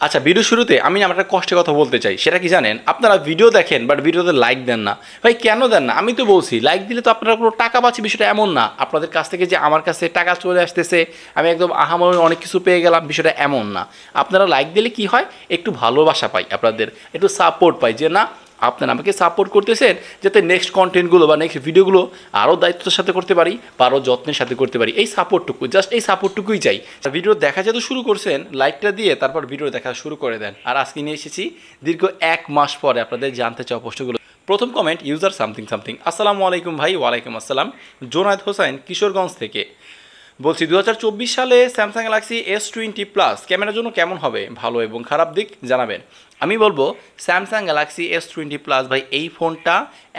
আচ্ছা, ভিডিও শুরুতে আমি না একটা কষ্টের কথা বলতে চাই। সেটা কি জানেন? আপনারা ভিডিও দেখেন বাট ভিডিওতে লাইক দেন না। ভাই কেন দেন না? আমি তো বলছি লাইক দিলে তো আপনারা কোনো টাকা পাচ্ছি, বিষয়টা এমন না। আপনাদের কাছ থেকে যে আমার কাছে টাকা চলে আসতেছে, আমি একদম আহামরি অনেক কিছু পেয়ে গেলাম, বিষয়টা এমন না। আপনারা লাইক দিলে কি হয়? একটু ভালোবাসা পাই, আপনাদের একটু সাপোর্ট পাই যে না আপনারা আমাকে সাপোর্ট করতেছেন যাতে নেক্সট কন্টেন্টগুলো বা নেক্সট ভিডিওগুলো আরও দায়িত্বের সাথে করতে পারি বা আরও যত্নের সাথে করতে পারি। এই সাপোর্টটুকু, জাস্ট এই সাপোর্টটুকুই চাই। ভিডিও দেখা যেহেতু শুরু করছেন, লাইকটা দিয়ে তারপর ভিডিও দেখা শুরু করে দেন। আর আজকে নিয়ে এসেছি দীর্ঘ 1 মাস পরে আপনাদের জানতে চাওয়া প্রশ্নগুলো। প্রথম কমেন্ট, ইউজার সামথিং সামথিং। আসসালামু আলাইকুম ভাই। ওয়ালাইকুম আসসালাম। জোনায়েদ হোসেন, কিশোরগঞ্জ থেকে বলছি, 2024 সালে স্যামসাং গ্যালাক্সি S20 প্লাস ক্যামেরার জন্য কেমন হবে? ভালো এবং খারাপ দিক জানাবেন। আমি বলবো স্যামসাং গ্যালাক্সি S20 প্লাস ভাই, এই ফোনটা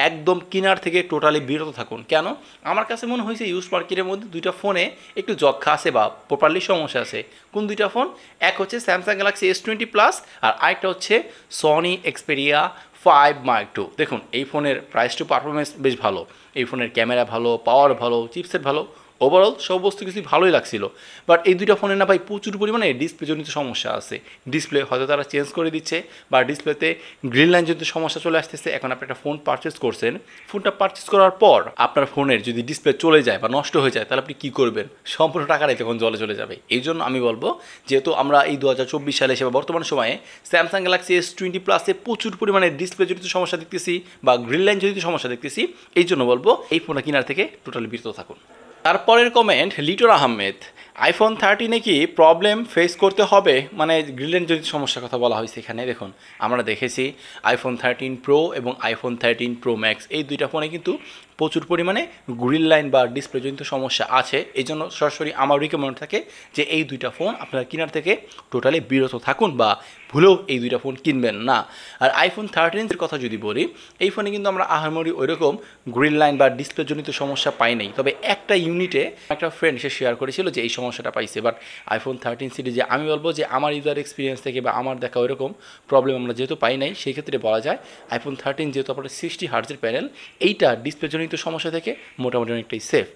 একদম কিনার থেকে টোটালি বিরত থাকুন। কেন? আমার কাছে মনে হয়েছে ইউজ মার্কেটের মধ্যে দুইটা ফোনে একটু যক্ষা আছে বা প্রপারলি সমস্যা আছে। কোন দুইটা ফোন? এক হচ্ছে স্যামসাং গ্যালাক্সি S20 প্লাস আর আরেকটা হচ্ছে সনি এক্সপেরিয়া 5 Mark II। দেখুন, এই ফোনের প্রাইস টু পারফরমেন্স বেশ ভালো, এই ফোনের ক্যামেরা ভালো, পাওয়ার ভালো, চিপসেট ভালো, ওভারঅল সব বস্তু কিছু ভালোই লাগছিল। বাট এই দুইটা ফোনে না ভাই প্রচুর পরিমাণে ডিসপ্লেজনিত সমস্যা আছে। ডিসপ্লে হয়তো তারা চেঞ্জ করে দিচ্ছে বা ডিসপ্লেতে গ্রিন লাইনজনিত সমস্যা চলে আসতেছে। এখন আপনি একটা ফোন পারচেস করছেন, ফোনটা পারচেস করার পর আপনার ফোনের যদি ডিসপ্লে চলে যায় বা নষ্ট হয়ে যায়, তাহলে আপনি কী করবেন? সম্পূর্ণ টাকাটাই তখন জলে চলে যাবে। এই জন্য আমি বলবো, যেহেতু আমরা এই 2024 সালে এসে বা বর্তমান সময়ে স্যামসাং গ্যালাক্সি S20 প্লাসে প্রচুর পরিমাণে ডিসপ্লেজনিত সমস্যা দেখতেছি বা গ্রিন লাইনজনিত সমস্যা দেখতেছি, এই জন্য বলবো এই ফোনটা কেনার থেকে টোটালি বিরত থাকুন। তারপরের কমেন্ট, লিটন আহমেদ, আইফোন 13 কি প্রবলেম ফেস করতে হবে? মানে গ্রিলেন যদি সমস্যার কথা বলা হয়েছে এখানে। দেখুন, আমরা দেখেছি আইফোন 13 প্রো এবং আইফোন 13 প্রো ম্যাক্স, এই দুইটা ফোনে কিন্তু প্রচুর পরিমাণে গ্রিল লাইন বা ডিসপ্লেজনিত সমস্যা আছে। এই জন্য সরাসরি আমার রিকমেন্ড থাকে যে এই দুইটা ফোন আপনারা কেনার থেকে টোটালি বিরত থাকুন বা ভুলেও এই দুইটা ফোন কিনবেন না। আর আইফোন 13 কথা যদি বলি, এই ফোনে কিন্তু আমরা আহামরি ওইরকম গ্রিন লাইন বা ডিসপ্লেজনিত সমস্যা পাই নাই। তবে একটা ইউনিটে একটা ফ্রেন্ড সে শেয়ার করেছিল যে এই সমস্যাটা পাইছে। বাট আইফোন 13 সিরিজে আমি বলবো যে আমার ইউজার এক্সপিরিয়েন্স থেকে বা আমার দেখা ওইরকম প্রবলেম আমরা যেহেতু পাই নাই, সেই ক্ষেত্রে বলা যায় আইফোন 13 যেহেতু আপনার 60 হার্টজের প্যানেল, এইটা ডিসপ্লেজনিত সমস্যা থেকে মোটামুটি অনেকটাই সেফ।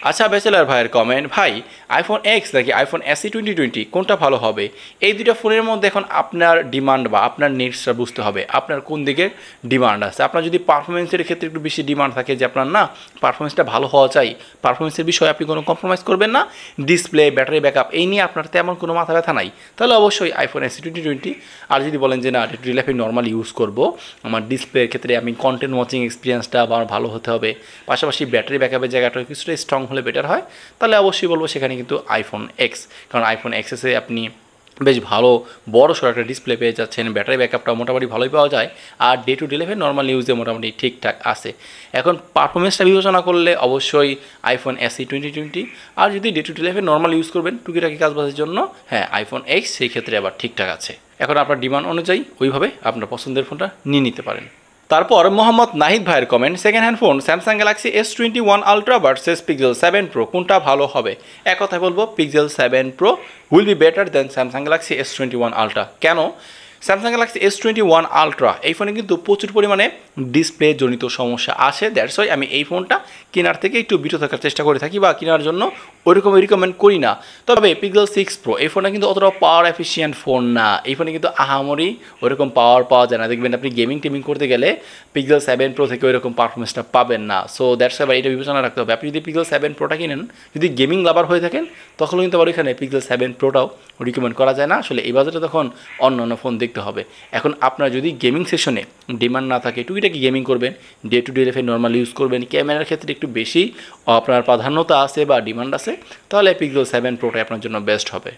আচ্ছা, ব্যাচেলার ভাইয়ের কমেন্ট, ভাই আইফোন এক্স নাকি আইফোন SE 2020 কোনটা ভালো হবে? এই দুইটা ফোনের মধ্যে এখন আপনার ডিমান্ড বা আপনার নিডসটা বুঝতে হবে, আপনার কোন দিকের ডিমান্ড আছে। আপনার যদি পারফরমেন্সের ক্ষেত্রে একটু বেশি ডিমান্ড থাকে যে আপনার না পারফরমেন্সটা ভালো হওয়া চাই, পারফরমেন্সের বিষয়ে আপনি কোনো কম্প্রোমাইজ করবেন না, ডিসপ্লে, ব্যাটারি ব্যাকআপ এই নিয়ে আপনার তেমন কোনো মাথা ব্যথা নাই, তাহলে অবশ্যই আইফোন SE 2020। আর যদি বলেন যে না রিয়েল লাইফে নর্মাল ইউজ করব, আমার ডিসপ্লের ক্ষেত্রে আমি কন্টেন্ট ওয়াচিং এক্সপিরিয়েন্সটা আমার ভালো হতে হবে, পাশাপাশি ব্যাটারি ব্যাকআপের জায়গাটা কিছুটা স্ট্রং হলে বেটার হয়, তাহলে অবশ্যই বলবো সেখানে কিন্তু আইফোন এক্স। কারণ আইফোন এক্সএসে আপনি বেশ ভালো বড় সড়ো একটা ডিসপ্লে পেয়ে যাচ্ছেন, ব্যাটারি ব্যাকআপটা মোটামুটি ভালোই পাওয়া যায়, আর ডে টু ডে লাইফে নর্মাল ইউজে মোটামুটি ঠিকঠাক আছে। এখন পারফরমেন্সটা বিবেচনা করলে অবশ্যই আইফোন SE 2020। আর যদি ডে টু ডে লাইফে নর্মাল ইউজ করবেন টুকিটাকি কাজবাজের জন্য, হ্যাঁ আইফোন এক্স সেই ক্ষেত্রে আবার ঠিকঠাক আছে। এখন আপনার ডিমান্ড অনুযায়ী ওইভাবে আপনার পছন্দের ফোনটা নিয়ে নিতে পারেন। তারপর মোহাম্মদ নাহিদ ভাইয়ের comment, second hand phone Samsung Galaxy S21 ultra versus pixel 7 pro কোনটা ভালো হবে? এক কথায় বলবো pixel 7 pro will be better then Samsung Galaxy S21 ultra. কেন? স্যামসাং গ্যালাক্সি S21 আলট্রা এই ফোনে কিন্তু প্রচুর পরিমাণে ডিসপ্লে জনিত সমস্যা আছে। দ্যাটস ওয়াই আমি এই ফোনটা কেনার থেকে একটু বিরত থাকার চেষ্টা করে থাকি বা কেনার জন্য ওইরকম রিকমেন্ড করি না। তবে পিক্সেল 6 প্রো এই ফোনটা কিন্তু অতটা পাওয়ার এফিসিয়েন্ট ফোন না, এই ফোনে কিন্তু আহামরি ওইরকম পাওয়ার পাওয়া যায় না। দেখবেন আপনি গেমিং করতে গেলে পিক্সেল 7 প্রো থেকে ওইরকম পারফরমেন্সটা পাবেন না। সো দ্যাটস ওয়াই এটা বিবেচনা রাখতে হবে। আপনি যদি পিক্সেল 7 প্রোটা কিনেন, যদি গেমিং লাভার হয়ে থাকেন, তখন কিন্তু আবার এখানে পিক্সেল 7 প্রোটাও রিকমেন্ড করা যায় না। আসলে এই বাজেটে তখন অন্য অন্য ফোন দেখতে হবে। এখন আপনার যদি গেমিং সেশনে ডিমান্ড না থাকে, টুকিটাকি গেমিং করবেন, ডে টু ডে লাইফে নর্মাল ইউজ করবেন, ক্যামেরার ক্ষেত্রে একটু বেশি আপনার প্রাধান্যতা আছে বা ডিমান্ড আছে, তাহলে পিক্সেল 7 প্রোটা আপনার জন্য বেস্ট হবে।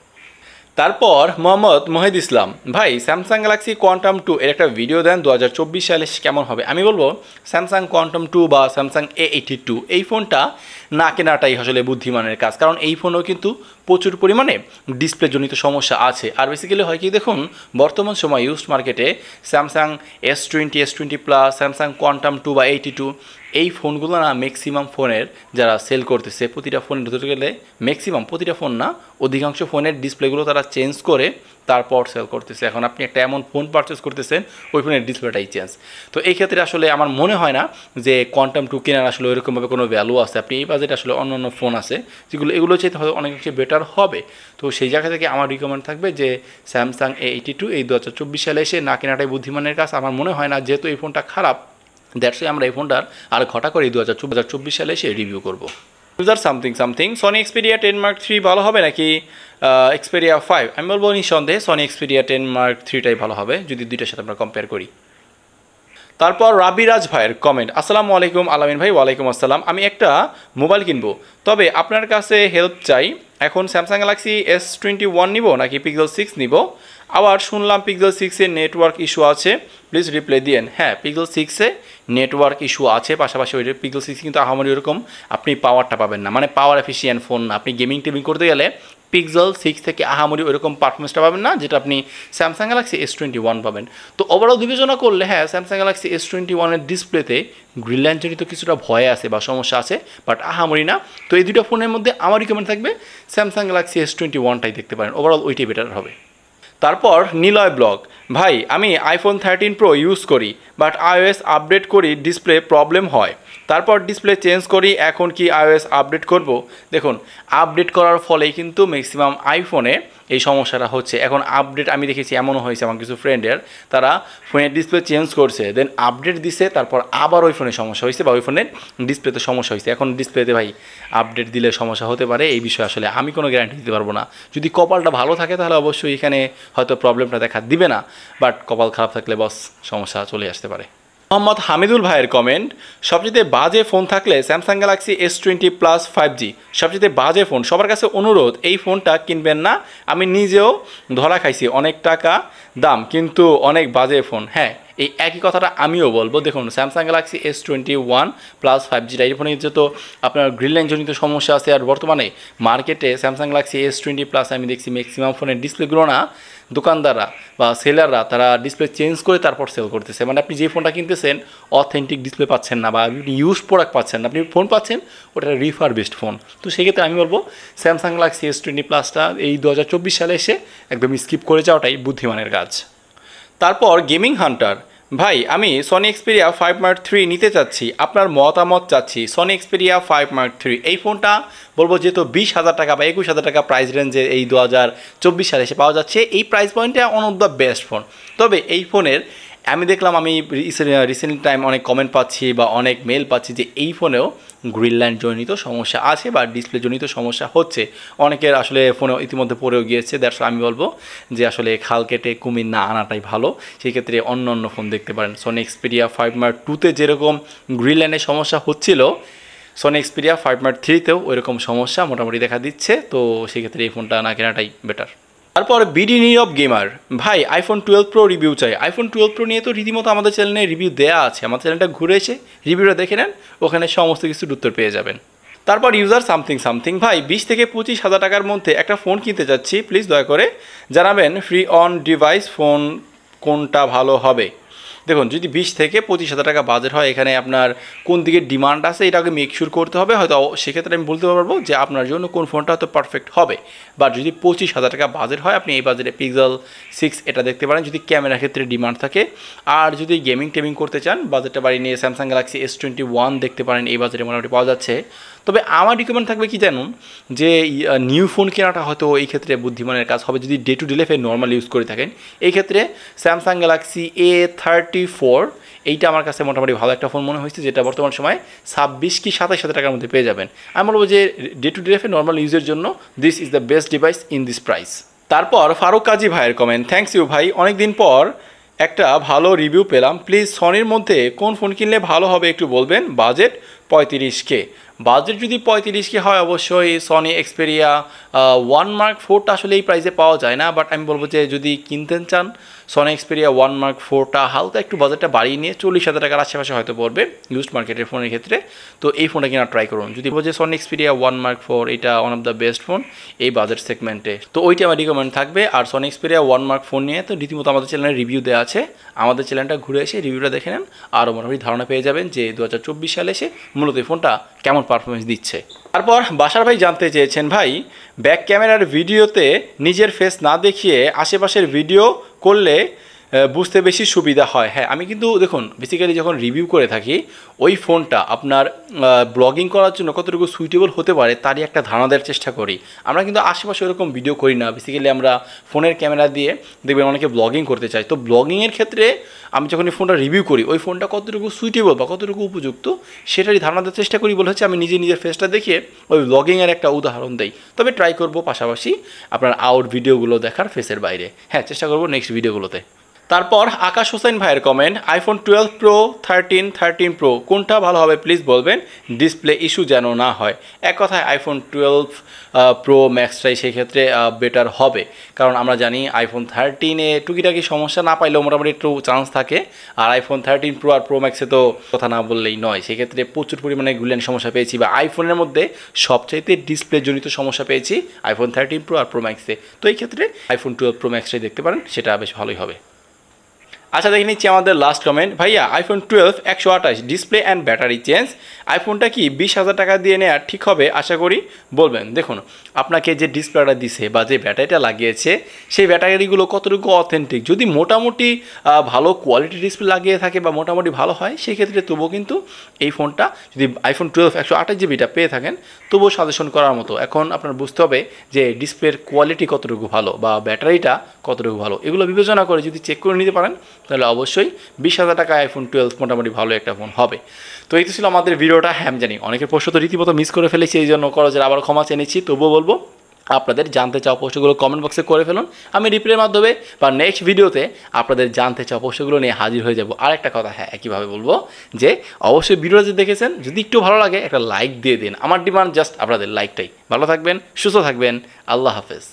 তারপর মোহাম্মদ মহিদ ইসলাম, ভাই স্যামসাং গ্যালাক্সি কোয়ান্টাম 2 এর একটা ভিডিও দেন, 2024 সালে কেমন হবে? আমি বলবো স্যামসাং কোয়ান্টাম 2 বা স্যামসাং A82 এই ফোনটা না কেনাটাই আসলে বুদ্ধিমানের কাজ। কারণ এই ফোনেও কিন্তু প্রচুর পরিমাণে ডিসপ্লেজনিত সমস্যা আছে। আর বেসিক্যালি হয় কি, দেখুন বর্তমান সময় ইউজড মার্কেটে Samsung S20, S20 plus, Samsung quantum 2 বা 82 এই ফোনগুলো না ম্যাক্সিমাম ফোনের যারা সেল করতেছে, প্রতিটা ফোন ধরতে গেলে ম্যাক্সিমাম প্রতিটা ফোন না, অধিকাংশ ফোনের ডিসপ্লেগুলো তারা চেঞ্জ করে তারপর সেল করতেছে। এখন আপনি একটা এমন ফোন পারচেস করতেছেন, ওই ফোনের ডিসপ্লেটাই চেঞ্জ। তো এই ক্ষেত্রে আসলে আমার মনে হয় না যে কোয়ান্টাম 2 কেনার আসলে ওইরকমভাবে কোনো ভ্যালু আছে। আপনি এই বাজেটে আসলে অন্য অন্য ফোন আছে যেগুলো এগুলো চাইতে হয়তো অনেক বেশি বেটার হবে। তো সেই জায়গা থেকে আমার রিকমেন্ড থাকবে যে স্যামসাং A82 এই 2024 সালে এসে না কেনাটাই বুদ্ধিমানের কাজ। আমার মনে হয় না, যেহেতু এই ফোনটা খারাপ, দ্যাটস ওয়াই আমরা এই ফোনটার আর ঘটা করে 2024 সালে এসে রিভিউ করবো। User something Sony Xperia 10 Mark III ভালো হবে নাকি এক্সপেরিয়া 5? আমি বলবো নিঃসন্দেহে সনি এক্সপেরিয়া 10 Mark IIIটাই ভালো হবে যদি দুইটার সাথে আমরা কম্পেয়ার করি। তারপর রাবিরাজ ভাইয়ের কমেন্ট, আসসালামু আলাইকুম আলামিন ভাই। ওয়ালাইকুম আসসালাম। আমি একটা মোবাইল কিনবো, তবে আপনার কাছে হেল্প চাই। এখন স্যামসাং গ্যালাক্সি S21 নিব নাকি পিক্সেল 6 নিব? আবার শুনলাম পিক্সেল 6-এ নেটওয়ার্ক ইস্যু আছে, প্লিজ রিপ্লাই দিয়েন। হ্যাঁ, পিক্সেল 6-এ নেটওয়ার্ক ইস্যু আছে, পাশাপাশি ওই পিক্সেল 6 কিন্তু আহামরি ওরকম আপনি পাওয়ারটা পাবেন না, মানে পাওয়ার এফিসিয়েন্ট ফোন না। আপনি গেমিং টেমিং করতে গেলে পিক্সেল 6 থেকে আহামরি ওইরকম পারফরমেন্সটা পাবেন না যেটা আপনি স্যামসাং গ্যালাক্সি S21 পাবেন। তো ওভারঅল বিবেচনা করলে হ্যাঁ, স্যামসাং গ্যালাক্সি S21-এর ডিসপ্লেতে গ্রিনল্যান্ডজনিত কিছুটা ভয় আছে বা সমস্যা আছে, বাট আহামরি না। তো এই দুটো ফোনের মধ্যে আমার রিকমেন্ড থাকবে স্যামসাং গ্যালাক্সি S21টাই দেখতে পারেন, ওভারঅল ওইটাই বেটার হবে। তারপর নিলয় ব্লগ, ভাই আমি iPhone 13 Pro ইউজ করি, বাট iOS আপডেট করি ডিসপ্লে প্রবলেম হয়, তারপর ডিসপ্লে চেঞ্জ করি, এখন কি iOS আপডেট করব? দেখুন, আপডেট করার ফলেই কিন্তু ম্যাক্সিমাম আইফোনে এই সমস্যাটা হচ্ছে। এখন আপডেট আমি দেখেছি এমনও হয়েছে আমার কিছু ফ্রেন্ডের, তারা ফোনের ডিসপ্লে চেঞ্জ করছে, দেন আপডেট দিছে, তারপর আবার ওই ফোনে সমস্যা হয়েছে বা ওই ফোনের ডিসপ্লেতে সমস্যা হয়েছে। এখন ডিসপ্লেতে ভাই আপডেট দিলে সমস্যা হতে পারে, এই বিষয়ে আসলে আমি কোনো গ্যারান্টি দিতে পারবো না। যদি কপালটা ভালো থাকে তাহলে অবশ্যই এখানে হয়তো প্রবলেমটা দেখা দিবে না, বাট কপাল খারাপ থাকলে বস সমস্যা চলে আসতে পারে। মোহাম্মদ হামিদুল ভাইয়ের কমেন্ট, সবচেয়ে বাজে ফোন থাকলে Samsung Galaxy S20 Plus 5G সবচেয়ে বাজে ফোন। সবার কাছে অনুরোধ, এই ফোনটা কিনবেন না। আমি নিজেও ধরা খাইছি, অনেক টাকা দাম কিন্তু অনেক বাজে ফোন। হ্যাঁ, এই একই কথাটা আমিও বলবো। দেখুন, Samsung Galaxy S21 Plus 5G এই ফোনে যেহেতু আপনার গ্রিনলাইনজনিত সমস্যা আছে, আর বর্তমানে মার্কেটে স্যামসাং গ্যালাক্সি S20 Plus আমি দেখছি ম্যাক্সিমাম ফোনের ডিসপ্লেগুলো না দোকানদাররা বা সেলাররা তারা ডিসপ্লে চেঞ্জ করে তারপর সেল করতেছে। মানে আপনি যে ফোনটা কিনতেছেন অথেন্টিক ডিসপ্লে পাচ্ছেন না, বা আপনি ইউজ প্রোডাক্ট পাচ্ছেন না, আপনি ফোন পাচ্ছেন ওটা রিফারবিশড ফোন। তো সেক্ষেত্রে আমি বলবো স্যামসাং গ্যালাক্সি S20 Plusটা এই 2024 সালে এসে একদম স্কিপ করে যাওয়াটাই বুদ্ধিমানের কাজ। তারপর গেমিং হান্টার, ভাই আমি সনি এক্সপেরিয়া 5 Mark III নিতে চাচ্ছি, আপনার মতামত চাচ্ছি। সনি এক্সপেরিয়া 5 Mark III এই ফোনটা বলবো যেহেতু 20,000 টাকা বা 21,000 টাকা প্রাইস রেঞ্জে এই 2024 সালে এসে পাওয়া যাচ্ছে, এই প্রাইস পয়েন্টে one of the best phone. তবে এই ফোনের আমি দেখলাম, আমি রিসেন্ট টাইম অনেক কমেন্ট পাচ্ছি বা অনেক মেল পাচ্ছি যে এই ফোনেও গ্রিনল্যান্ড জনিত সমস্যা আছে বা ডিসপ্লে জনিত সমস্যা হচ্ছে। অনেকের আসলে ফোনে ইতিমধ্যে পড়েও গিয়েছে। দ্যাটস আমি বলবো যে আসলে খাল কেটে কুমির না আনাটাই ভালো। সেই ক্ষেত্রে অন্য অন্য ফোন দেখতে পারেন। সনি এক্সপেরিয়া 5 Mark IIতে যেরকম গ্রিনল্যান্ডের সমস্যা হচ্ছিল, সনি এক্সপেরিয়া 5 Mark IIIতেও ওইরকম সমস্যা মোটামুটি দেখা দিচ্ছে। তো সেক্ষেত্রে এই ফোনটা না কেনাটাই বেটার। তারপর বিডি নীরব গেমার, ভাই iPhone 12 Pro রিভিউ চাই। iPhone 12 Pro নিয়ে তো রীতিমতো আমাদের চ্যানেলে রিভিউ দেওয়া আছে, আমাদের চ্যানেলটা ঘুরে এসে রিভিউটা দেখে নেন, ওখানে সমস্ত কিছুর উত্তর পেয়ে যাবেন। তারপর ইউজার সামথিং, ভাই 20 থেকে 25,000 টাকার মধ্যে একটা ফোন কিনতে যাচ্ছি, প্লিজ দয়া করে জানাবেন ফ্রি অন ডিভাইস ফোন কোনটা ভালো হবে। দেখুন, যদি 20 থেকে 25,000 টাকা বাজেট হয়, এখানে আপনার কোন দিকে ডিমান্ড আছে এটাকে মেক শিওর করতে হবে। হয়তো সেক্ষেত্রে আমি বলতে পারবো যে আপনার জন্য কোন ফোনটা হয়তো পারফেক্ট হবে। বাট যদি 25,000 টাকা বাজেট হয়, আপনি এই বাজেটে পিক্সেল 6 এটা দেখতে পারেন যদি ক্যামেরার ক্ষেত্রে ডিমান্ড থাকে। আর যদি গেমিং টেমিং করতে চান, বাজেটটা বাড়িয়ে নিয়ে স্যামসাং গ্যালাক্সি S21 দেখতে পারেন, এই বাজেটে মোটামুটি পাওয়া যাচ্ছে। তবে আমার রিকমেন্ড থাকবে কি জানুন, যে নিউ ফোন কেনাটা হয়তো এই ক্ষেত্রে বুদ্ধিমানের কাজ হবে যদি ডে টু ডে লাইফে নর্মাল ইউজ করে থাকেন। এই ক্ষেত্রে স্যামসাং গ্যালাক্সি A34 এইটা আমার কাছে মোটামুটি ভালো একটা ফোন মনে হয়েছে, যেটা বর্তমান সময় 26 কি 27,000 টাকার মধ্যে পেয়ে যাবেন। আমি বলবো যে ডে টু ডে লাইফে নর্মাল ইউজের জন্য this is the best device in this price. তারপর ফারুক কাজী ভাইয়ের কমেন্ট, থ্যাংকস ইউ ভাই, অনেকদিন পর একটা ভালো রিভিউ পেলাম। প্লিজ সনির মধ্যে কোন ফোন কিনলে ভালো হবে একটু বলবেন। Budget 35K। বাজেট যদি 35K হয়, অবশ্যই সনি এক্সপেরিয়া 1 Mark IVটা আসলে এই প্রাইসে পাওয়া যায় না। বাট আমি বলবো যে যদি কিনতে চান, সনি এক্সপেরিয়া 1 Mark IVটা হালকা একটু বাজেটটা বাড়িয়ে নিয়ে 40,000 টাকার আশেপাশে হয়তো পড়বে ইউজড মার্কেটের ফোনের ক্ষেত্রে। তো এই ফোনটা কিনা ট্রাই করুন। যদি বলছে সনি এক্সপেরিয়া 1 Mark IV এটা one of the best phone এই বাজেট সেগমেন্টে, তো ওইটা আমার রিকমেন্ড থাকবে। আর সনি এক্সপেরিয়া 1 Mark IV নিয়ে তো রীতিমতো আমাদের চ্যানেলে রিভিউ দেওয়া আছে, আমাদের চ্যানেলটা ঘুরে এসে রিভিউটা দেখে নেন, আরও মোটামুটি ধারণা পেয়ে যাবেন যে 2024 সালে এসে মূলত এই ফোনটা কেমন পারফরমেন্স দিচ্ছে। তারপর বাসার ভাই জানতে চেয়েছেন, ভাই ব্যাক ক্যামেরার ভিডিওতে নিজের ফেস না দেখিয়ে আশেপাশের ভিডিও করলে বুঝতে বেশি সুবিধা হয়। হ্যাঁ, আমি কিন্তু দেখুন বেসিক্যালি যখন রিভিউ করে থাকি ওই ফোনটা আপনার ব্লগিং করার জন্য কতটুকু সুইটেবল হতে পারে তারই একটা ধারণা দেওয়ার চেষ্টা করি। আমরা কিন্তু আশেপাশে ওরকম ভিডিও করি না, বেসিক্যালি আমরা ফোনের ক্যামেরা দিয়ে দেখবেন অনেকে ব্লগিং করতে চায়। তো ব্লগিংয়ের ক্ষেত্রে আমি যখন এই ফোনটা রিভিউ করি ওই ফোনটা কতটুকু সুইটেবল বা কতটুকু উপযুক্ত সেটারই ধারণা দেওয়ার চেষ্টা করি বলে হচ্ছে আমি নিজের ফেসটা দেখিয়ে ওই ব্লগিংয়ের একটা উদাহরণ দেই। তবে ট্রাই করব পাশাপাশি আপনার আউট ভিডিওগুলো দেখার ফেসের বাইরে। হ্যাঁ, চেষ্টা করব নেক্সট ভিডিওগুলোতে। তারপর আকাশ হোসেন ভাইয়ের কমেন্ট, আইফোন 12 প্রো, 13 প্রো কোনটা ভালো হবে প্লিজ বলবেন, ডিসপ্লে ইস্যু যেন না হয়। এক কথায় আইফোন 12 প্রো ম্যাক্সটাই সেক্ষেত্রে বেটার হবে, কারণ আমরা জানি আইফোন 13-এ টুকিটাকি সমস্যা না পাইলেও মোটামুটি একটু চান্স থাকে, আর আইফোন 13 প্রো আর প্রো ম্যাক্সে তো কথা না বললেই নয়। সেক্ষেত্রে প্রচুর পরিমাণে গুলিয়ান সমস্যা পেয়েছি, বা আইফোনের মধ্যে সবচাইতে ডিসপ্লে জনিত সমস্যা পেয়েছি আইফোন 13 প্রো আর প্রো ম্যাক্সে। তো এই ক্ষেত্রে আইফোন 12 প্রো ম্যাক্সটাই দেখতে পারেন, সেটা বেশ ভালোই হবে। আচ্ছা, দেখে নিচ্ছি আমাদের লাস্ট কমেন্ট। ভাইয়া iPhone 12 128 display and battery change, আইফোনটা কি 20,000 টাকা দিয়ে নেওয়া ঠিক হবে আশা করি বলবেন। দেখুন, আপনাকে যে ডিসপ্লেটা দিছে বা যে ব্যাটারিটা লাগিয়েছে সেই ব্যাটারিগুলো কতটুকু অথেন্টিক, যদি মোটামুটি ভালো কোয়ালিটি ডিসপ্লে লাগিয়ে থাকে বা মোটামুটি ভালো হয় সেক্ষেত্রে তবুও কিন্তু এই ফোনটা যদি আইফোন 12 128 জিবিটা পেয়ে থাকেন তবুও সাজেশন করার মতো। এখন আপনার বুঝতে হবে যে ডিসপ্লের কোয়ালিটি কতটুকু ভালো বা ব্যাটারিটা কতটুকু ভালো, এগুলো বিবেচনা করে যদি চেক করে নিতে পারেন তাহলে অবশ্যই 20,000 টাকা আইফোন 12 মোটামুটি ভালো একটা ফোন হবে। তো এই তো ছিল আমাদের ভিডিওটা। হ্যাঁ, আমি জানি অনেকের প্রশ্ন তো রীতিমতো মিস করে ফেলেছি, এই জন্য করজের আবার ক্ষমা চেয়ে নিচ্ছি। তবুও বলবো আপনাদের জানতে চাওয়া প্রশ্নগুলো কমেন্ট বক্সে করে ফেলুন, আমি রিপ্লাইয়ের মাধ্যমে বা নেক্সট ভিডিওতে আপনাদের জানতে চাওয়া প্রশ্নগুলো নিয়ে হাজির হয়ে যাব। আর একটা কথা, হ্যাঁ একইভাবে বলবো যে অবশ্যই ভিডিওটা যদি দেখেছেন যদি একটু ভালো লাগে একটা লাইক দিয়ে দিন, আমার ডিমান্ড জাস্ট আপনাদের লাইকটাই। ভালো থাকবেন, সুস্থ থাকবেন, আল্লাহ হাফেজ।